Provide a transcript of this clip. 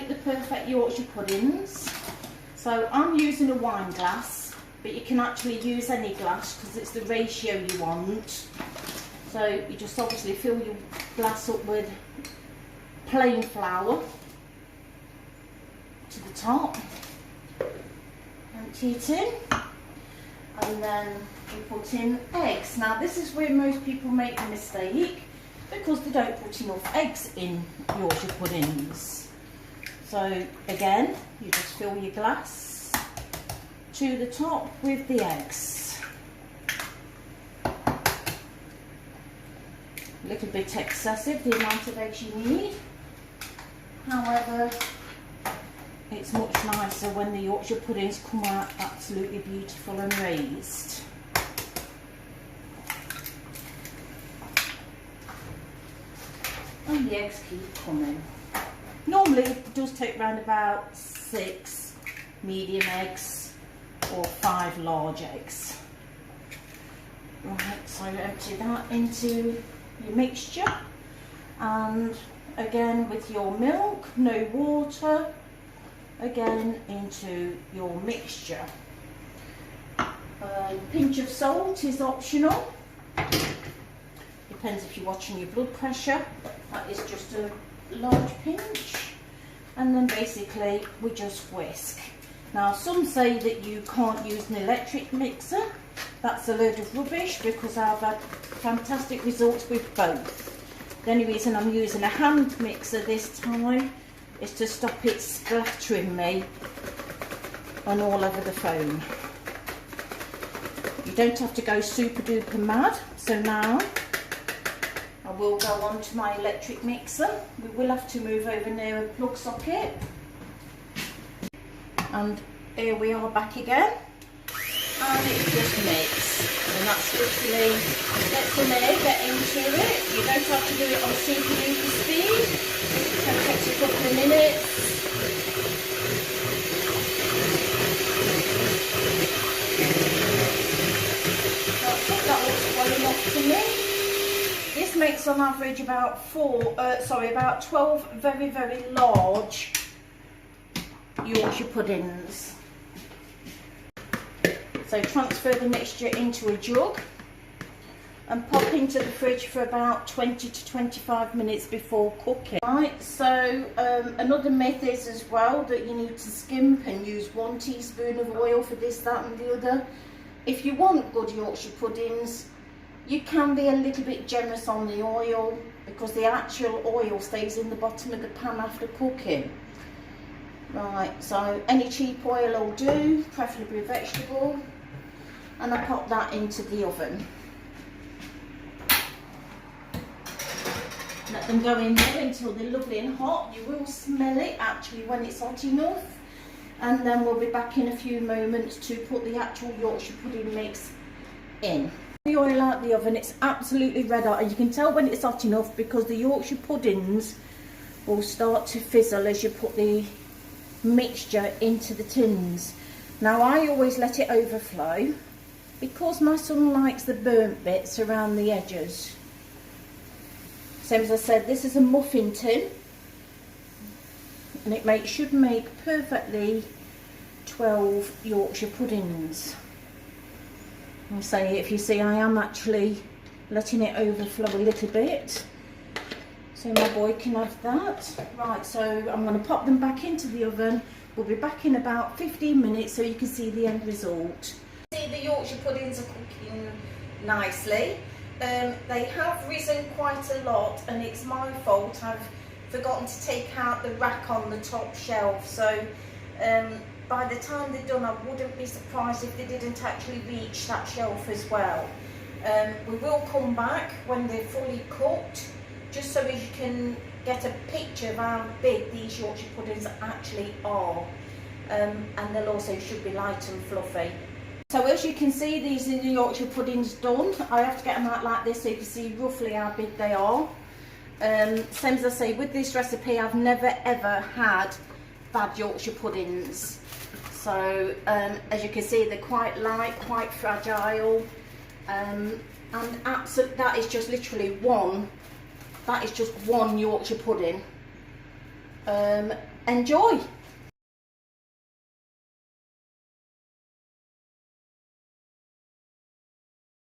The perfect Yorkshire puddings. So I'm using a wine glass, but you can actually use any glass because it's the ratio you want. So you just obviously fill your glass up with plain flour to the top, empty it in, and then we put in eggs. Now this is where most people make a mistake because they don't put enough eggs in Yorkshire puddings. So again, you just fill your glass to the top with the eggs. A little bit excessive, the amount of eggs you need. However, it's much nicer when the Yorkshire puddings come out absolutely beautiful and raised. And the eggs keep coming. Normally it does take around about 6 medium eggs or 5 large eggs. Right, so empty that into your mixture, and again with your milk, no water, again into your mixture. Pinch of salt is optional, depends if you're watching your blood pressure. That is just a large pinch, and then basically we just whisk. Now some say that you can't use an electric mixer. That's a load of rubbish because I've had fantastic results with both. The only reason I'm using a hand mixer this time is to stop it splattering me on all over the phone. You don't have to go super duper mad. So now I will go on to my electric mixer. We will have to move over near a plug socket. And here we are back again. And it just mix. And that's literally, let some air get into it. You don't have to do it on super duper speed. It can take a couple of minutes. I think that looks well enough to me. This makes on average about 12 very, very large Yorkshire puddings. So transfer the mixture into a jug and pop into the fridge for about 20 to 25 minutes before cooking. Right, so another myth is as well that you need to skimp and use 1 teaspoon of oil for this, that and the other. If you want good Yorkshire puddings, you can be a little bit generous on the oil because the actual oil stays in the bottom of the pan after cooking. Right, so any cheap oil will do, preferably vegetable, and I pop that into the oven. Let them go in there until they're lovely and hot. You will smell it actually when it's hot enough, and then we'll be back in a few moments to put the actual Yorkshire pudding mix in. The oil out the oven, it's absolutely red hot, and you can tell when it's hot enough because the Yorkshire puddings will start to fizzle as you put the mixture into the tins. Now I always let it overflow because my son likes the burnt bits around the edges. Same as I said, this is a muffin tin, and it should make perfectly 12 Yorkshire puddings. I'll say, if you see, I am actually letting it overflow a little bit so my boy can have that. Right, so I'm going to pop them back into the oven. We'll be back in about 15 minutes so you can see the end result. See, the Yorkshire puddings are cooking nicely. They have risen quite a lot, and it's my fault. I've forgotten to take out the rack on the top shelf, so by the time they're done, I wouldn't be surprised if they didn't actually reach that shelf as well. We will come back when they're fully cooked, just so you can get a picture of how big these Yorkshire puddings actually are. And they'll also should be light and fluffy. So as you can see, these are the Yorkshire puddings done. I have to get them out like this so you can see roughly how big they are. Same as I say, with this recipe, I've never ever had bad Yorkshire puddings. So as you can see, they're quite light, quite fragile, and that is just literally one. That is just one Yorkshire pudding. enjoy.